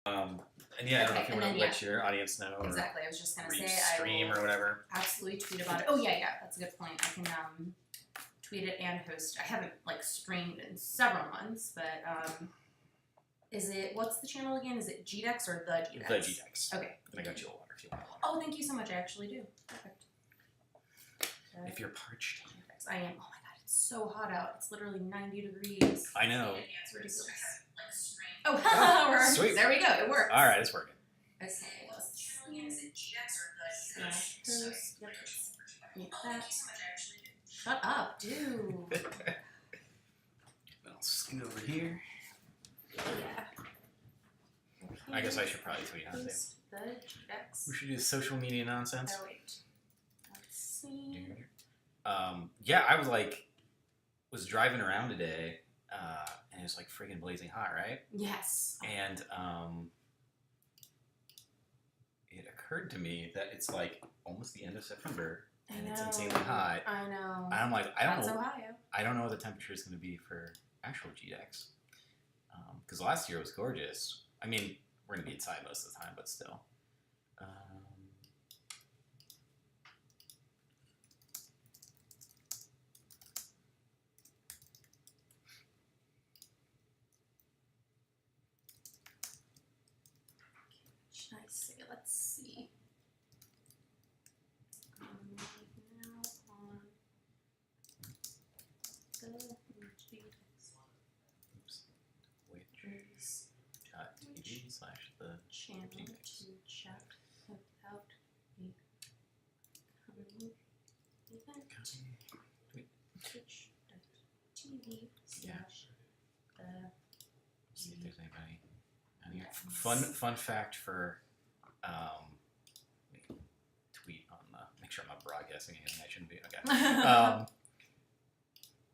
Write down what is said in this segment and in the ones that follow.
And yeah, I don't know Okay, if you and want to then, let your audience know or Exactly. I was just gonna say stream I or will whatever. absolutely tweet about it. Oh yeah, that's a good point. I can tweet it and host. I haven't like streamed in several months, but is it what's the channel again? Is it GDEX or the GDEX? The GDEX. Okay. And I got you a water if you want water. Oh, thank you so much. I actually do. Perfect. If you're parched. I am. Oh my god, it's so hot out. It's literally 90 degrees. I know. It's ridiculous. Oh, sweet. There we go. It works. All right, it's working. Okay, let's Shut up, dude. I'll scoot over here. Yeah. Okay. I guess I should probably tweet on it. The GDEX. We should do social media nonsense. Oh wait. Let's see. Yeah, I was driving around today, and it was like freaking blazing hot, right? Yes. And it occurred to me that it's like almost the end of September, and it's insanely hot. I know. And I'm like, I don't know. Ohio. I don't know what the temperature is going to be for actual GDEX. Because last year was gorgeous. I mean, we're going to be inside most of the time, but still. Should I say? Let's see. Now on the GDEX. Oops. Twitch.tv/the channel GDEX. to check about the coming event. Twitch.tv/the See if there's anybody on here. Fun fact for tweet on the. Make sure I'm not broadcasting anything I shouldn't be. Okay.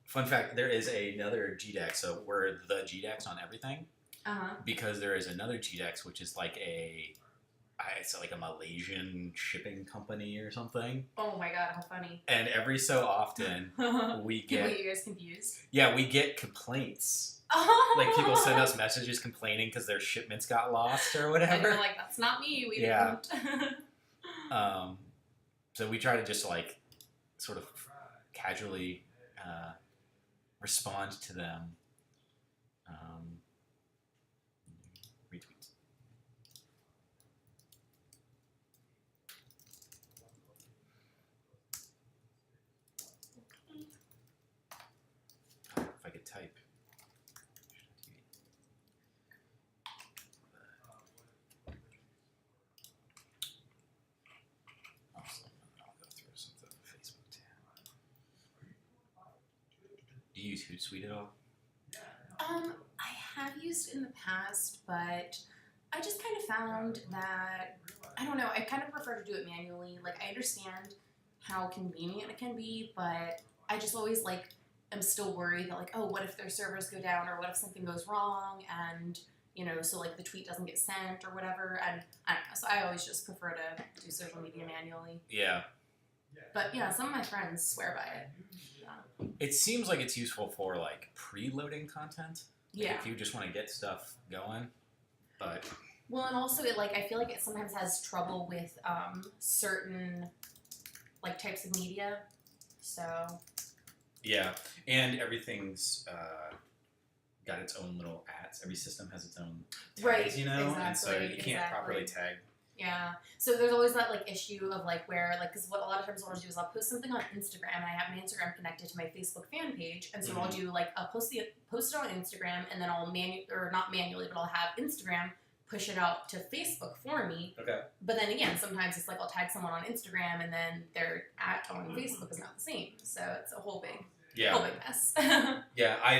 Fun fact: there is another GDEX. So we're the GDEX on everything. Because there is another GDEX, which is like it's like a Malaysian shipping company or something. Oh my god, how funny! And every so often we get. Wait, you guys confused? Yeah, we get complaints. Oh. Like people send us messages complaining because their shipments got lost or whatever. And you're like, that's not me. We Yeah. didn't. So we try to just like sort of casually respond to them. Retweets. Oh, if I could type. I'll go through some of the Facebook tab. Do you use Hootsuite at all? I have used in the past, but I just kind of found that, I don't know, I kind of prefer to do it manually. Like, I understand how convenient it can be, but I just always, like, am still worried that, like, oh, what if their servers go down, or what if something goes wrong, and, you know, so, like, the tweet doesn't get sent, or whatever, and I don't know, so I always just prefer to do social media manually. Yeah. But, yeah, some of my friends swear by it. It seems like it's useful for, like, preloading content. Like Yeah. if you just want to get stuff going, but... Well, and also, it like I feel like it sometimes has trouble with certain, like, types of media, so... Yeah, and everything's got its own little ads. Every system has its own tags, Right, you know? And so exactly, you can't properly tag. Yeah. So there's always that, like, issue of, like, where, like, because what a lot of times what I'll do is I'll post something on Instagram, and I have my Instagram connected to my Facebook fan page, and so I'll do, like, I'll post it on Instagram, and then I'll not manually, but I'll have Instagram push it out to Facebook for me. Okay. But then again, sometimes it's like I'll tag someone on Instagram, and then their at on Facebook is not the same, so it's a whole big mess. Yeah, I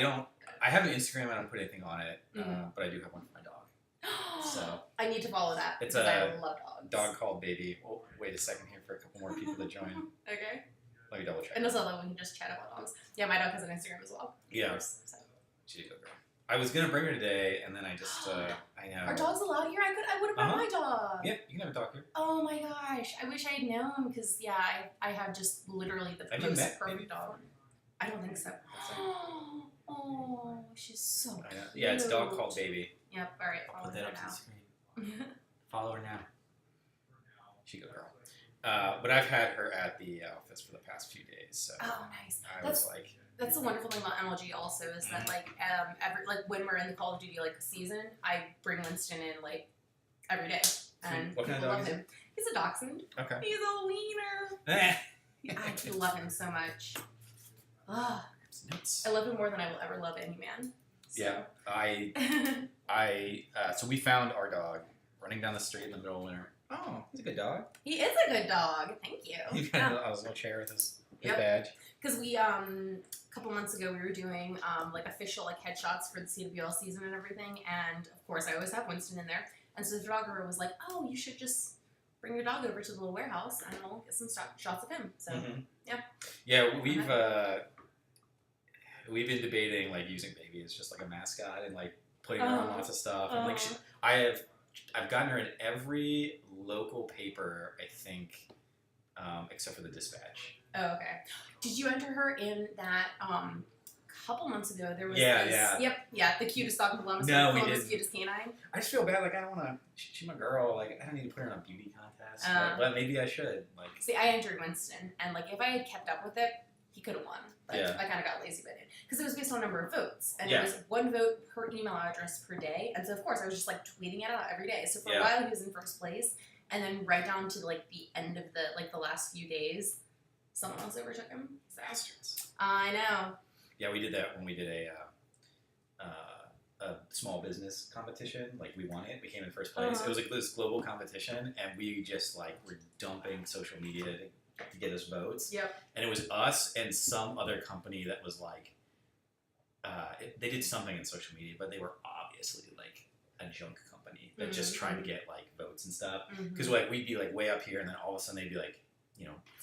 have an Instagram, I don't put anything on it, but I do have one for my dog. So I need to follow that. It's because I love dogs. Dog called Baby. Oh, wait a second here for a couple more people to join. Okay. Let me double check. And also when you just chat about dogs. Yeah, my dog has an Instagram as well. Yeah. So. She's a good girl. I was gonna bring her today, and then I just I know. Are dogs allowed here? I would have brought my dog. Yeah, you can have a dog here. Oh my gosh! I wish I had known because I have just literally the Have you most met perfect Baby? dog. I don't think so. Oh, she's so cute. Yeah, it's Dog Called Baby. Yep. All right. I'll Follow put that her up to now. the screen. Follow her now. She a good girl. But I've had her at the office for the past few days. So oh, nice. That's the wonderful thing about MLG also is that when we're in the Call of Duty season, I bring Winston in every day, and what kind of dog is he? He's a dachshund. Okay. He's a wiener. I love him so much. Oh, I love him more than I will ever love any man. So. Yeah, so we found our dog running down the street in the middle of winter. Oh, he's a good dog. He is a good dog. Thank you. He got a little chair with his badge. Because we a couple months ago we were doing official headshots for the CWL season and everything, and of course I always have Winston in there. And so the photographer was like, "Oh, you should just bring your dog over to the little warehouse and we'll get some shots of him." So yeah, we've been debating using Baby as just a mascot and putting her on lots of stuff. And I've gotten her in every local paper, I think, except for the Dispatch. Oh, okay. Did you enter her in that couple months ago? There was the cutest dog in Columbus. No, we Columbus didn't. Cutest canine. I just feel bad. I don't want to. She's my girl. I don't need to put her in a beauty contest. But maybe I should. See, I entered Winston, and if I had kept up with it, he could have won. I kind of got lazy with it because it was based on number of votes, and it was 1 vote per email address per day. And so of course I was just tweeting it out every day. So for a while he was in first place, and then right down to the end of the last few days, someone else overtook him. So. Bastards. I know. Yeah, we did that when we did a small business competition. We won it. We came in first place. It was this global competition, and we just were dumping social media to get us votes. Yep. And it was us and some other company that was they did something in social media, but they were obviously a junk company that just tried to get votes and stuff. Because we'd be way up here, and then all of a sudden they'd be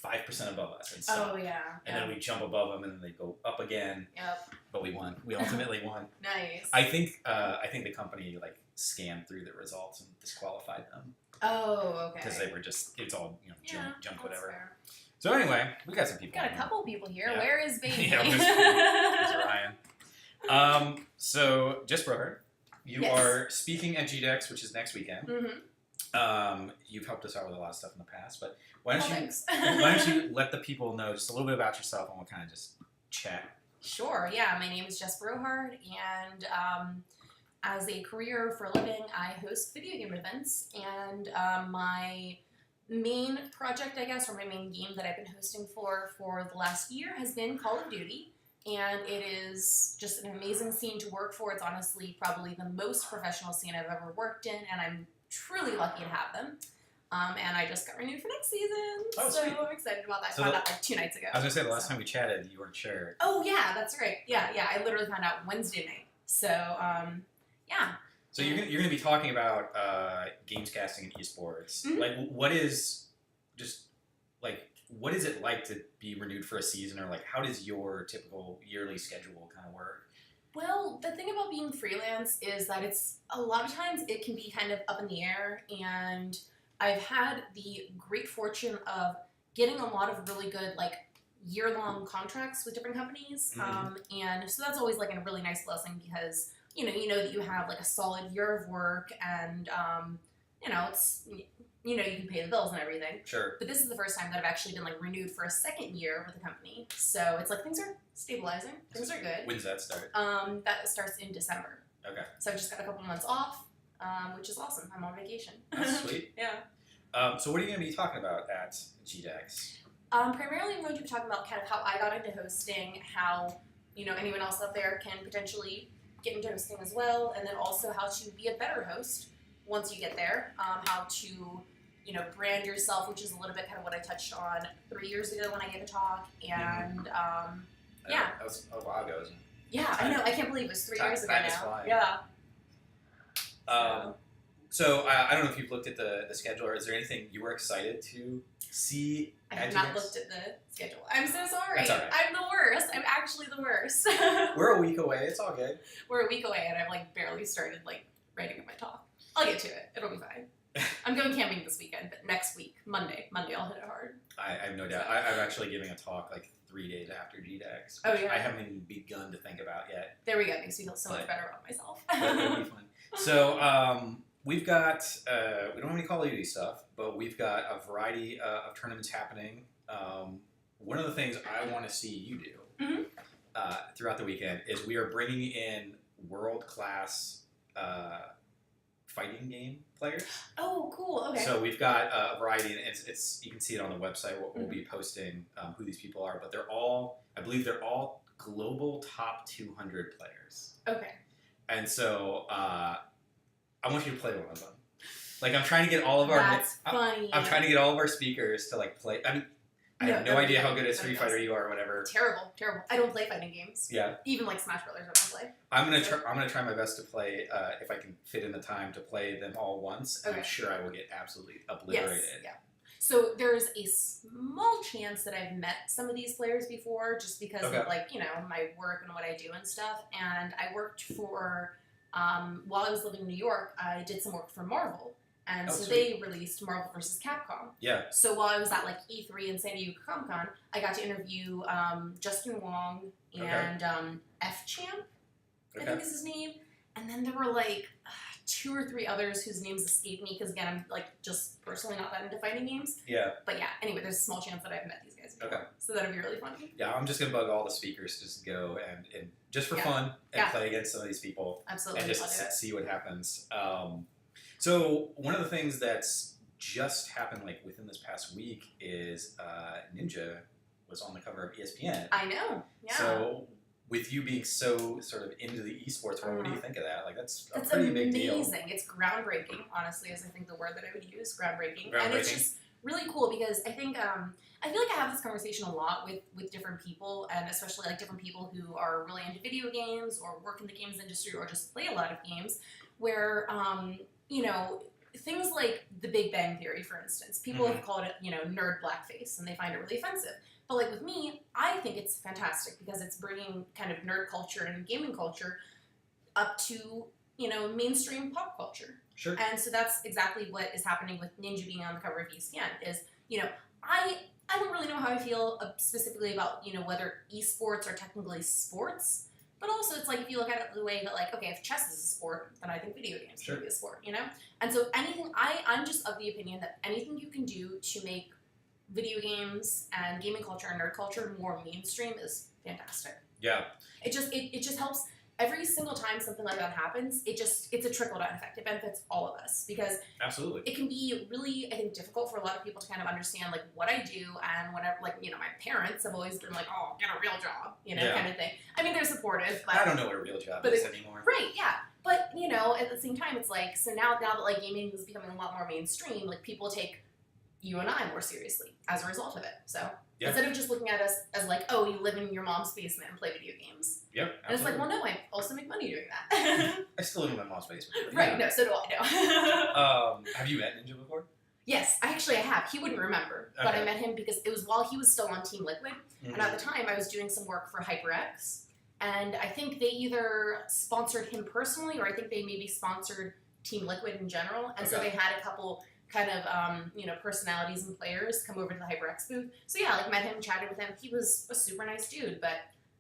5% above us and stuff. Oh yeah. And then we jump above them, and then they go up again. Yep. But we won. We ultimately won. Nice. I think the company scanned through the results and disqualified them. Oh, okay. Because they were it's all junk whatever. Fair. So anyway, we got some people. Got a couple people here. Yeah. Where is Baby? Where's Ryan? So Jess Brohard, you are speaking at GDEX, which is next weekend. You've helped us out with a lot of stuff in the past, but why don't you let the people know just a little bit about yourself, and we'll kind of just chat. Sure. Yeah, my name is Jess Brohard, and as a career for a living, I host video game events, and my main project, I guess, or my main game that I've been hosting for the last year has been Call of Duty, and it is just an amazing scene to work for. It's honestly probably the most professional scene I've ever worked in, and I'm truly lucky to have them. And I just got renewed for next season, so sweet. I'm excited about that. I found out 2 nights ago. I was going to say, the last time we chatted, you weren't sure. Oh, yeah, that's right. Yeah, I literally found out Wednesday night. So, yeah. So you're going to be talking about games casting and esports. What is it like to be renewed for a season, or how does your typical yearly schedule kind of work? Well, the thing about being freelance is that a lot of times it can be kind of up in the air, and I've had the great fortune of getting a lot of really good year-long contracts with different companies, and so that's always a really nice blessing because you know that you have a solid year of work, and it's you can pay the bills and everything. Sure. But this is the first time that I've actually been renewed for a second year with the company, so it's things are stabilizing. Things are good. When's that start? That starts in December. Okay. So I've just got a couple months off, which is awesome. I'm on vacation. That's sweet. Yeah. So what are you going to be talking about at GDEX? Primarily I'm going to be talking about kind of how I got into hosting, how anyone else out there can potentially get into hosting as well, and then also how to be a better host once you get there, how to brand yourself, which is a little bit kind of what I touched on 3 years ago when I gave a talk, and That was a while ago, isn't it? Yeah, I know. I can't believe it was 3 years ago now. Yeah. So I don't know if you've looked at the schedule, or is there anything you were excited to see? I have not looked at the schedule. I'm so sorry. That's all right. I'm the worst. I'm actually the worst. We're a week away. It's all good. We're a week away, and I've barely started writing up my talk. I'll get to it. It'll be fine. I'm going camping this weekend, but next week, Monday, I'll hit it hard. I have no doubt. I'm actually giving a talk 3 days after GDEX. Oh, yeah. I haven't even begun to think about yet. There we go. It makes me feel so much better about myself. It'll be fun. So, we've got, we don't have any Call of Duty stuff, but we've got a variety of tournaments happening. One of the things I want to see you do throughout the weekend is we are bringing in world-class fighting game players. Oh, cool. Okay. So we've got a variety, and it's you can see it on the website. We'll be posting who these people are, but I believe they're all global top 200 players. Okay. And so I want you to play one of them. Like I'm trying to get all of our. That's funny. I'm trying to get all of our speakers to like play. I mean, I have no idea how good at Street Fighter you are or whatever. Terrible. I don't play fighting games. Yeah. Even like Smash Brothers, I don't play. I'm gonna try my best to play if I can fit in the time to play them all once. Okay. I'm sure I will get absolutely obliterated. Yes. Yeah. So there's a small chance that I've met some of these players before, just because of like my work and what I do and stuff. And I worked for while I was living in New York, I did some work for Marvel. And so they released Marvel vs. Capcom. Yeah. So while I was at like E3 and San Diego Comic-Con, I got to interview Justin Wong and F-Champ, I think is his name. And then there were like 2 or 3 others whose names escape me because, again, I'm like just personally not that into fighting games. Yeah. But yeah, anyway, there's a small chance that I've met these guys before. Okay. So that'd be really funny. Yeah, I'm just going to bug all the speakers to just go and just for fun and play against some of these people. Absolutely. And just see what happens. So one of the things that's just happened like within this past week is Ninja was on the cover of ESPN. I know. Yeah. So with you being so sort of into the esports world, what do you think of that? Like that's a pretty big deal. It's amazing. It's groundbreaking, honestly, is I think the word that I would use, groundbreaking. And it's just really cool because I think I feel like I have this conversation a lot with different people, and especially like different people who are really into video games or work in the games industry or just play a lot of games, where things like The Big Bang Theory, for instance, people have called it, nerd blackface, and they find it really offensive. But like with me, I think it's fantastic because it's bringing kind of nerd culture and gaming culture up to, mainstream pop culture. Sure. And so that's exactly what is happening with Ninja being on the cover of ESPN is, I don't really know how I feel specifically about, whether esports are technically sports. But also, it's like if you look at it the way that, like, okay, if chess is a sport, then I think video games should be a sport, And so I'm just of the opinion that anything you can do to make video games and gaming culture and nerd culture more mainstream is fantastic. Yeah. It just helps. Every single time something like that happens, it's a trickle-down effect. It benefits all of us because it can be really, I think, difficult for a lot of people to kind of understand, like, what I do and whatever, like, my parents have always been like, oh, get a real job, kind of thing. I mean, they're supportive, but... I don't know what a real job is anymore. Right, yeah. But, at the same time, it's like, so now that, like, gaming is becoming a lot more mainstream, like, people take you and I more seriously as a result of it, so... Yep. Instead of just looking at us as like, oh, you live in your mom's basement and play video games. Yep. Absolutely. And it's like, well, no, I also make money doing that. I still live in my mom's basement. Right, no, so do I, no. Have you met Ninja before? Yes, I have. He wouldn't remember, but I met him because it was while he was still on Team Liquid, and at the time I was doing some work for HyperX, and I think they either sponsored him personally, or I think they maybe sponsored Team Liquid in general, and so they had a couple... kind of, personalities and players come over to the HyperX booth. So yeah, like met him, chatted with him. He was a super nice dude, but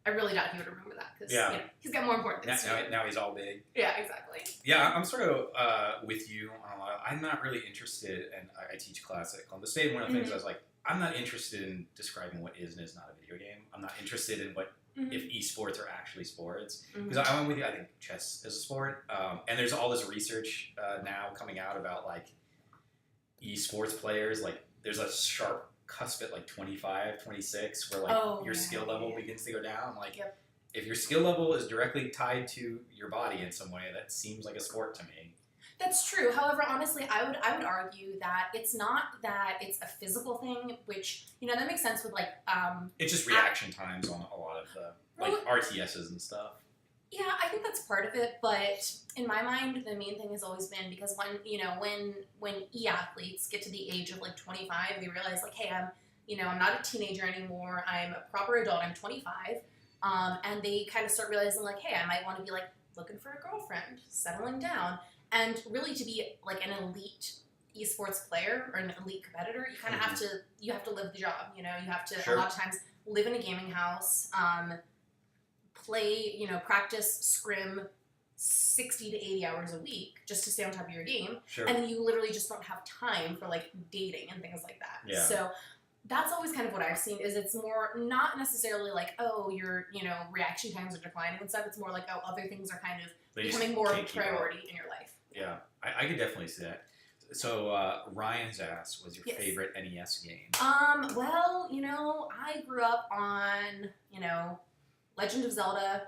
I really doubt he would remember that because he's got more important things to do. Now he's all big. Yeah, exactly. Yeah, I'm sort of with you on a lot. I'm not really interested, and I teach classic. On the stage, one of the things I was like, I'm not interested in describing what is and is not a video game. I'm not interested in what if esports are actually sports. Because I'm with you. I think chess is a sport, and there's all this research now coming out about like esports players, like there's a sharp cusp at like 25, 26 where like your skill level begins to go down. Like if your skill level is directly tied to your body in some way, that seems like a sport to me. That's true. However, honestly, I would argue that it's not that it's a physical thing, which, that makes sense with like it's just reaction times on a lot of the like RTSs and stuff. Yeah, I think that's part of it, but in my mind, the main thing has always been because when e-athletes get to the age of like 25, they realize like, hey, I'm not a teenager anymore. I'm a proper adult. I'm 25, and they kind of start realizing like, hey, I might want to be like looking for a girlfriend, settling down, and really to be like an elite esports player or an elite competitor, you kind of have to live the job. You have to a lot of times live in a gaming house. Play, practice, scrim 60 to 80 hours a week just to stay on top of your game. Sure. And then you literally just don't have time for like dating and things like that. Yeah. So that's always kind of what I've seen is it's more not necessarily like, oh, your, reaction times are declining and stuff. It's more like, oh, other things are kind of becoming more of a priority in your life. Yeah, I could definitely see that. So Ryan's asked, was your favorite NES game? Well, I grew up on, Legend of Zelda,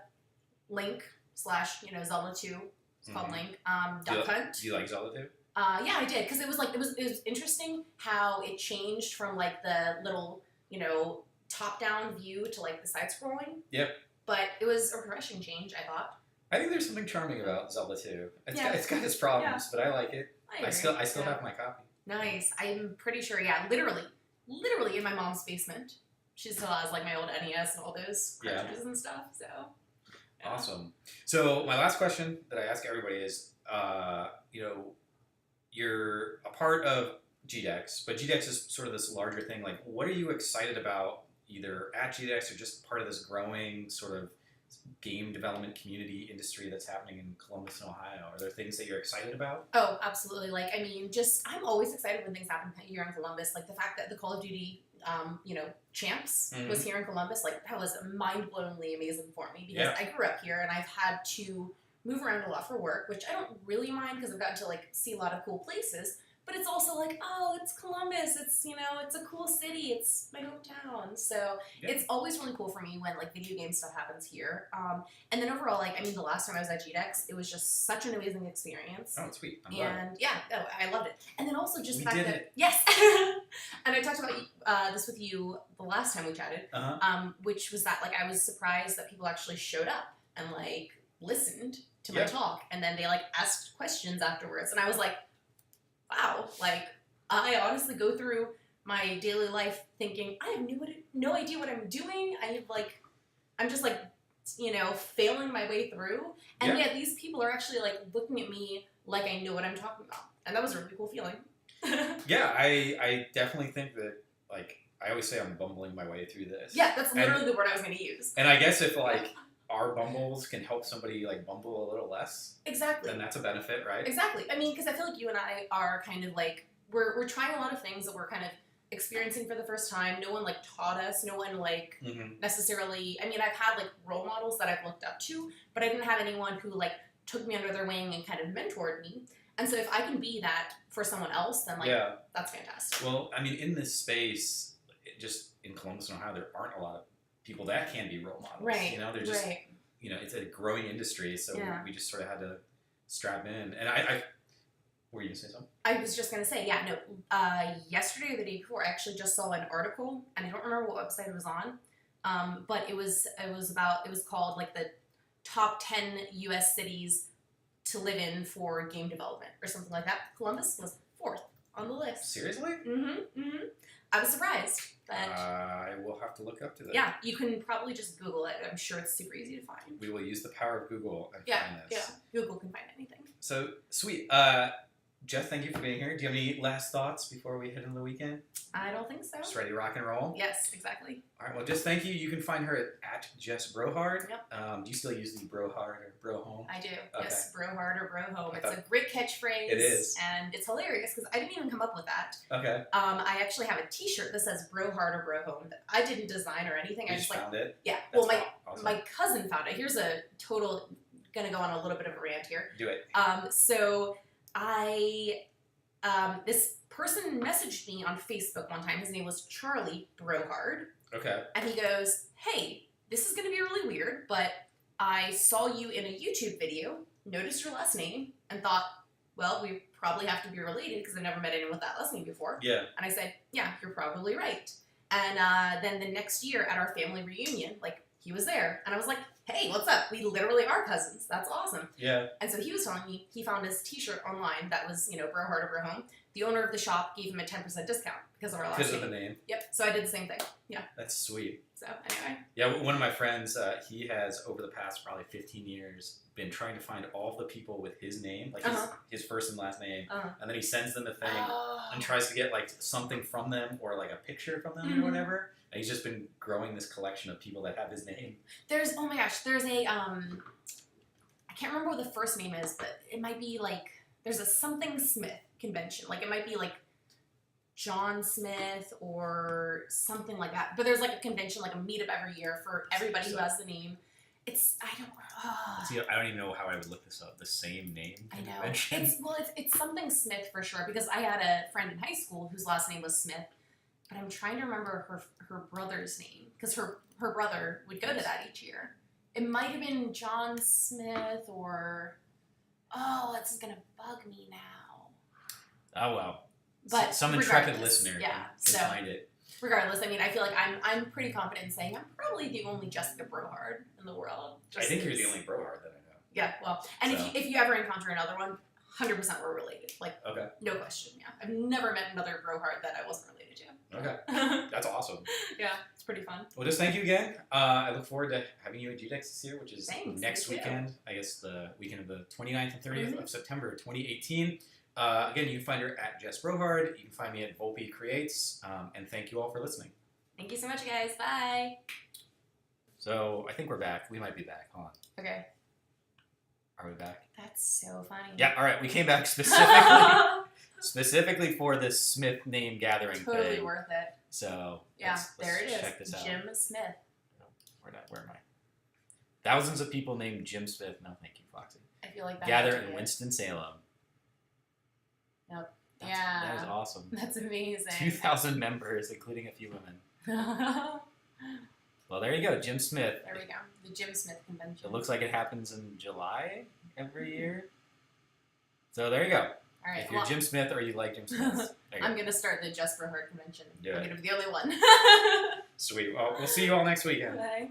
Link / Zelda 2. It's called Link. Duck Hunt. Do you like Zelda 2? Yeah, I did, because it was interesting how it changed from like the little, top-down view to like the side-scrolling. Yep. But it was a refreshing change, I thought. I think there's something charming about Zelda 2. It's got its problems, but I like it. I still have my copy. Nice. I'm pretty sure, literally in my mom's basement. She still has like my old NES and all those cartridges and stuff. So awesome. So my last question that I ask everybody is, you're a part of GDEX, but GDEX is sort of this larger thing. Like, what are you excited about, either at GDEX or just part of this growing sort of game development community industry that's happening in Columbus and Ohio? Are there things that you're excited about? Oh, absolutely. Like, I'm always excited when things happen here in Columbus. Like the fact that the Call of Duty, champs was here in Columbus, like that was mind-blowingly amazing for me because I grew up here and I've had to move around a lot for work, which I don't really mind because I've gotten to like see a lot of cool places. But it's also like, oh, it's Columbus. It's, it's a cool city. It's my hometown. So it's always really cool for me when like video game stuff happens here. And then overall, the last time I was at GDEX, it was just such an amazing experience. Oh, sweet. I'm glad. I loved it. And then also just the fact that, yes. And I talked about this with you the last time we chatted, which was that like I was surprised that people actually showed up and like listened to my talk. And then they like asked questions afterwards. And I was like, wow, like, I honestly go through my daily life thinking, I have no idea what I'm doing. I'm just like, failing my way through. And yet these people are actually like looking at me like I know what I'm talking about. And that was a really cool feeling. I definitely think that, like, I always say I'm bumbling my way through this. Yeah, that's literally the word I was going to use. And I guess if, like, our bumbles can help somebody like bumble a little less. Exactly. Then that's a benefit, right? Exactly. Because I feel like you and I are kind of like we're trying a lot of things that we're kind of experiencing for the first time. No one like taught us. No one like necessarily. I've had like role models that I've looked up to, but I didn't have anyone who like took me under their wing and kind of mentored me. And so if I can be that for someone else, then like that's fantastic. Well, in this space, just in Columbus, Ohio, there aren't a lot of people that can be role models. Right. They're just, it's a growing industry, so we just sort of had to strap in. And I were you going to say something? I was just going to say, yesterday or the day before, I actually just saw an article, and I don't remember what website it was on, but it was called like the top 10 U.S. cities to live in for game development or something like that. Columbus was 4th on the list. Seriously? I was surprised. But I will have to look up to that. Yeah, you can probably just Google it. I'm sure it's super easy to find. We will use the power of Google and find this. Yeah, Google can find anything. So, sweet. Jeff, thank you for being here. Do you have any last thoughts before we head into the weekend? I don't think so. Just ready to rock and roll? Yes, exactly. All right, well, just thank you. You can find her at Jess Brohard. Yep. Do you still use the Brohard or Brohome? I do. Okay. Yes, Brohard or Brohome. It's a great catchphrase. It is. And it's hilarious because I didn't even come up with that. Okay. I actually have a t-shirt that says Brohard or Brohome that I didn't design or anything. I just found it? Yeah. That's awesome. My cousin found it. Here's a total, gonna go on a little bit of a rant here. Do it. So this person messaged me on Facebook one time. His name was Charlie Brohard. Okay. And he goes, hey, this is going to be really weird, but I saw you in a YouTube video, noticed your last name, and thought, well, we probably have to be related because I've never met anyone with that last name before. Yeah. And I said, yeah, you're probably right. And then the next year at our family reunion, like, he was there. And I was like, hey, what's up? We literally are cousins. That's awesome. Yeah. And so he was telling me he found his t-shirt online that was, Brohard or Brohome. The owner of the shop gave him a 10% discount because of our last name. Because of the name. Yep. So I did the same thing. Yeah. That's sweet. So anyway. Yeah, one of my friends, he has, over the past probably 15 years, been trying to find all the people with his name, like his first and last name, and then he sends them a thing and tries to get like something from them or like a picture from them or whatever. And he's just been growing this collection of people that have his name. There's a, I can't remember what the first name is, but it might be like, there's a something Smith convention. Like, it might be like John Smith or something like that. But there's like a convention, like a meetup every year for everybody who has the name. See, I don't even know how I would look this up. The same name. I know. It's something Smith for sure, because I had a friend in high school whose last name was Smith, but I'm trying to remember her brother's name, because her brother would go to that each year. It might have been John Smith or this is gonna bug me now. Oh well. But some intrepid listener can so find it. Regardless, I mean, I feel like I'm pretty confident in saying I'm probably the only Jessica Brohard in the world. I think you're the only Brohard that I know. Yeah, well, and if you ever encounter another one, 100% we're related. Like, okay, no question. Yeah, I've never met another Brohard that I wasn't related to. Okay, that's awesome. Yeah, it's pretty fun. Well, just thank you again. I look forward to having you at GDEX this year, which is next weekend. I guess the weekend of the 29th and 30th of September 2018. Again, you can find her at Jess Brohard. You can find me at Volpe Creates. And thank you all for listening. Thank you so much, guys. Bye. So I think we're back. We might be back. Hold on. Okay. Are we back? That's so funny. Yeah. All right. We came back specifically for this Smith name gathering. Totally thing. worth it. So yeah, there it is. Check this out. Jim Smith. Where am I? Thousands of people named Jim Smith. No, thank you, Foxy. I feel like that. Gather in Winston-Salem. Yep. That is awesome. That's amazing. 2,000 members, including a few women. Well, there you go, Jim Smith. There we go. The Jim Smith convention. It looks like it happens in July every year. So there you go. All right. If you're Jim Smith or you like Jim Smith, I'm going to start the Jess Brohard convention. Yeah. I'm going to be the only one. Sweet. Well, we'll see you all next weekend. Bye.